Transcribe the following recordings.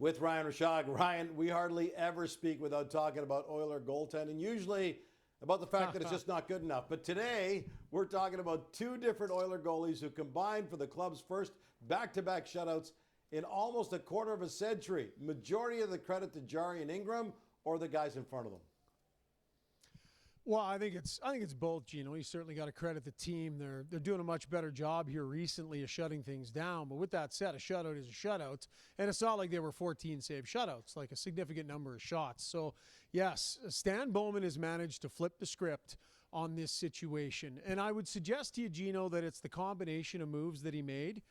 with Ryan Rishaug. Ryan, we hardly ever speak without talking about Oiler goaltending, usually about the fact that it's just not good enough. But today, we're talking about two different Oiler goalies who combined for the club's first back-to-back shutouts in almost a quarter of a century. Majority of the credit to Jarry and Ingram, or the guys in front of them? Well, I think it's both, Gino. You certainly got to credit the team. They're doing a much better job here recently of shutting things down. But with that said, a shutout is a shutout, and it's not like they were 14 save shutouts, like a significant number of shots. So, yes, Stan Bowman has managed to flip the script on this situation. And I would suggest to you, Gino, that it's the combination of moves that he made.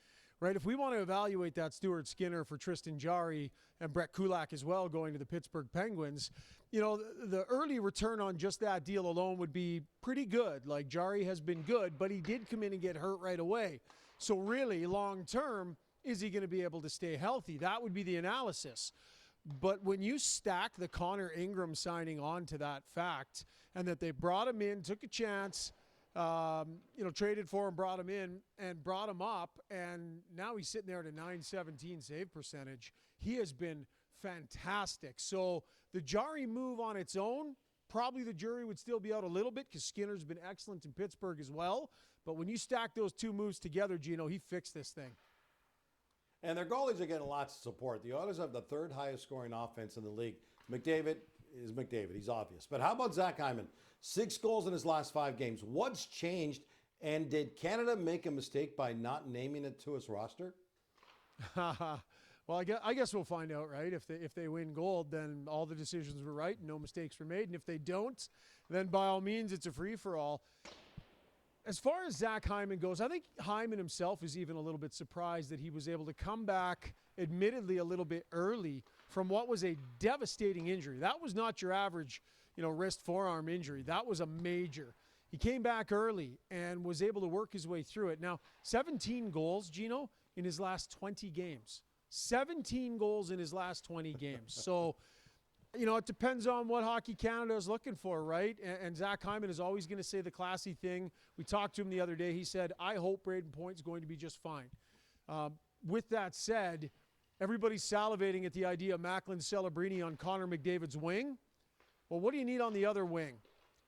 Right, if we want to evaluate that Stuart Skinner for Tristan Jarry and Brett Kulak as well going to the Pittsburgh Penguins, you know, the early return on just that deal alone would be pretty good. Like, Jarry has been good, but he did come in and get hurt right away. So really, long term, is he going to be able to stay healthy? That would be the analysis. But when you stack the Connor Ingram signing on to that fact, and that they brought him in, took a chance, traded for him, brought him in, and brought him up, and now he's sitting there at a .917 save percentage. He has been fantastic. So the Jarry move on its own, probably the jury would still be out a little bit because Skinner's been excellent in Pittsburgh as well. But when you stack those two moves together, Gino, he fixed this thing. And their goalies are getting lots of support. The Oilers have the third highest scoring offense in the league. McDavid is McDavid. He's obvious. But how about Zach Hyman? 6 goals in his last 5 games. What's changed? And did Canada make a mistake by not naming it to his roster? Well, I guess we'll find out, right? If they win gold, then all the decisions were right and no mistakes were made. And if they don't, then by all means, it's a free-for-all. As far as Zach Hyman goes, I think Hyman himself is even a little bit surprised that he was able to come back, admittedly a little bit early, from what was a devastating injury. That was not your average, wrist forearm injury. That was a major. He came back early and was able to work his way through it. Now, 17 goals, Gino, in his last 20 games. 17 goals in his last 20 games. So, it depends on what Hockey Canada is looking for, right? And Zach Hyman is always going to say the classy thing. We talked to him the other day. He said, I hope Braden Point's going to be just fine. With that said, everybody's salivating at the idea of Macklin Celebrini on Connor McDavid's wing. Well, what do you need on the other wing?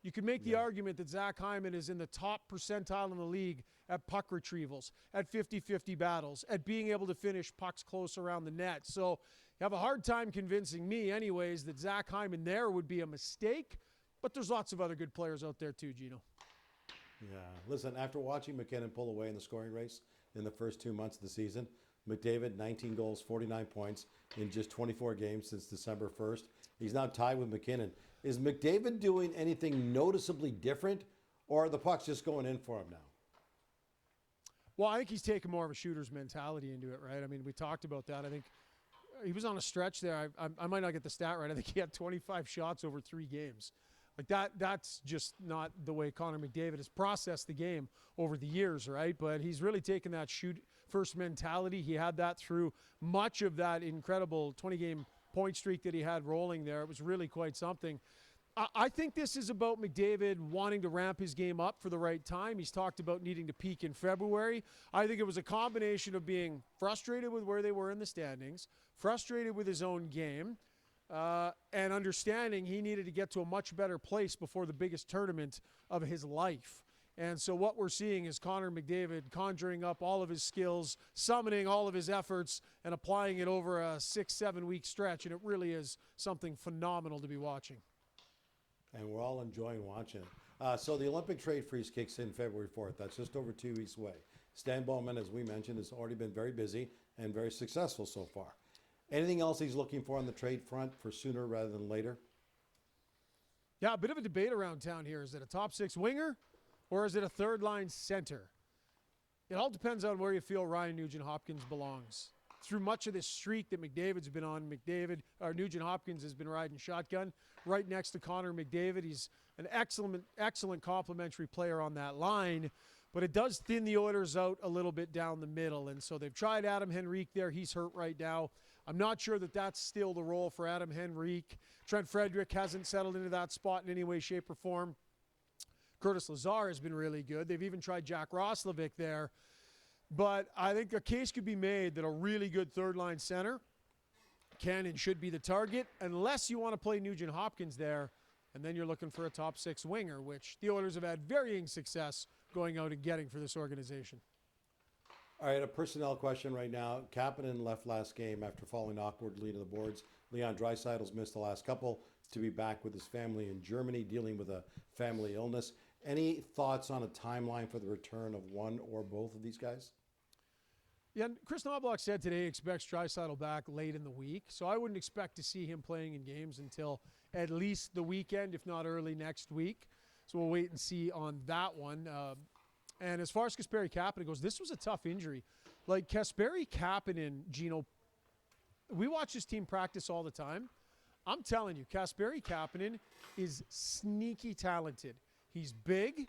You could make the argument that Zach Hyman is in the top percentile in the league at puck retrievals, at 50-50 battles, at being able to finish pucks close around the net. So you have a hard time convincing me anyways that Zach Hyman there would be a mistake, but there's lots of other good players out there too, Gino. Yeah. Listen, after watching McKinnon pull away in the scoring race in the first 2 months of the season, McDavid, 19 goals, 49 points in just 24 games since December 1st. He's now tied with McKinnon. Is McDavid doing anything noticeably different, or are the pucks just going in for him now? Well, I think he's taken more of a shooter's mentality into it, right? I mean, we talked about that. I think he was on a stretch there. I might not get the stat right. I think he had 25 shots over 3 games. Like that's just not the way Connor McDavid has processed the game over the years, right? But he's really taken that shoot-first mentality. He had that through much of that incredible 20-game point streak that he had rolling there. It was really quite something. I think this is about McDavid wanting to ramp his game up for the right time. He's talked about needing to peak in February. I think it was a combination of being frustrated with where they were in the standings, frustrated with his own game, and understanding he needed to get to a much better place before the biggest tournament of his life. And so what we're seeing is Connor McDavid conjuring up all of his skills, summoning all of his efforts, and applying it over a 6-7 week stretch. And it really is something phenomenal to be watching. And we're all enjoying watching it. So the Olympic trade freeze kicks in February 4th. That's just over 2 weeks away. Stan Bowman, as we mentioned, has already been very busy and very successful so far. Anything else he's looking for on the trade front for sooner rather than later? Yeah, a bit of a debate around town here. Is it a top 6 winger or is it a third-line center? It all depends on where you feel Ryan Nugent-Hopkins belongs. Through much of this streak that McDavid's been on, Nugent-Hopkins has been riding shotgun right next to Connor McDavid. He's an excellent complementary player on that line, but it does thin the Oilers out a little bit down the middle. And so they've tried Adam Henrique there. He's hurt right now. I'm not sure that that's still the role for Adam Henrique. Trent Frederick hasn't settled into that spot in any way, shape, or form. Curtis Lazar has been really good. They've even tried Jack Roslovic there. But I think a case could be made that a really good third-line center can and should be the target, unless you want to play Nugent Hopkins there, and then you're looking for a top 6 winger, which the Oilers have had varying success going out and getting for this organization. All right, a personnel question right now. Kapanen left last game after falling awkwardly to the boards. Leon Draisaitl's missed the last couple to be back with his family in Germany dealing with a family illness. Any thoughts on a timeline for the return of one or both of these guys? Yeah, Chris Knobloch said today he expects Draisaitl back late in the week, so I wouldn't expect to see him playing in games until at least the weekend, if not early next week. So we'll wait and see on that one. And as far as Kasperi Kapanen goes, this was a tough injury. Like Kasperi Kapanen, Gino, we watch this team practice all the time. I'm telling you, Kasperi Kapanen is sneaky talented. He's big,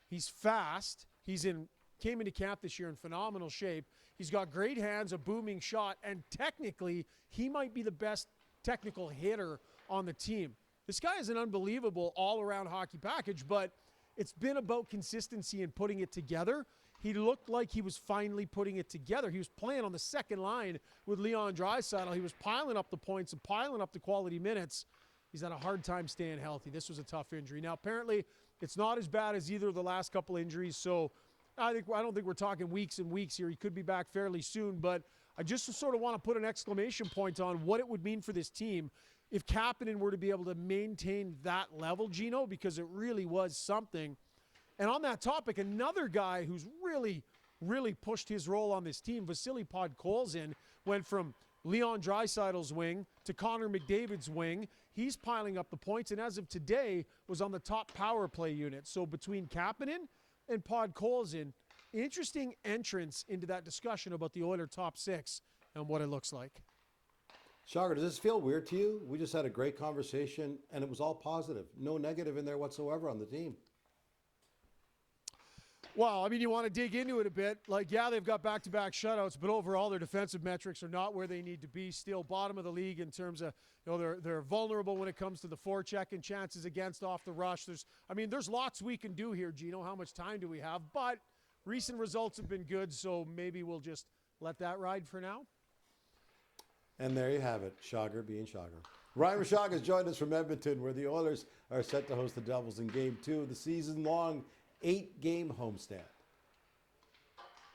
he's fast, came into camp this year in phenomenal shape. He's got great hands, a booming shot, and technically, he might be the best technical hitter on the team. This guy is an unbelievable all-around hockey package, but it's been about consistency and putting it together. He looked like he was finally putting it together. He was playing on the second line with Leon Draisaitl. He was piling up the points and piling up the quality minutes. He's had a hard time staying healthy. This was a tough injury. Now, apparently, it's not as bad as either of the last couple injuries, so I don't think we're talking weeks and weeks here. He could be back fairly soon, but I just sort of want to put an exclamation point on what it would mean for this team if Kapanen were to be able to maintain that level, Gino, because it really was something. And on that topic, another guy who's really, really pushed his role on this team, Vasily Podkolzin, went from Leon Draisaitl's wing to Connor McDavid's wing. He's piling up the points, and as of today, was on the top power play unit. So between Kapanen and Podkolzin, interesting entrance into that discussion about the Oilers' top 6 and what it looks like. Shauger, does this feel weird to you? We just had a great conversation, and it was all positive. No negative in there whatsoever on the team. Well, I mean, you want to dig into it a bit. Like, yeah, they've got back-to-back shutouts, but overall their defensive metrics are not where they need to be. Still bottom of the league in terms of, they're vulnerable when it comes to the forecheck and chances against off the rush. There's lots we can do here, Gino. How much time do we have? But recent results have been good, so maybe we'll just let that ride for now. And there you have it, Shauger being Shauger. Ryan Rishaug has joined us from Edmonton, where the Oilers are set to host the Devils in Game 2 of the season-long 8-game homestand.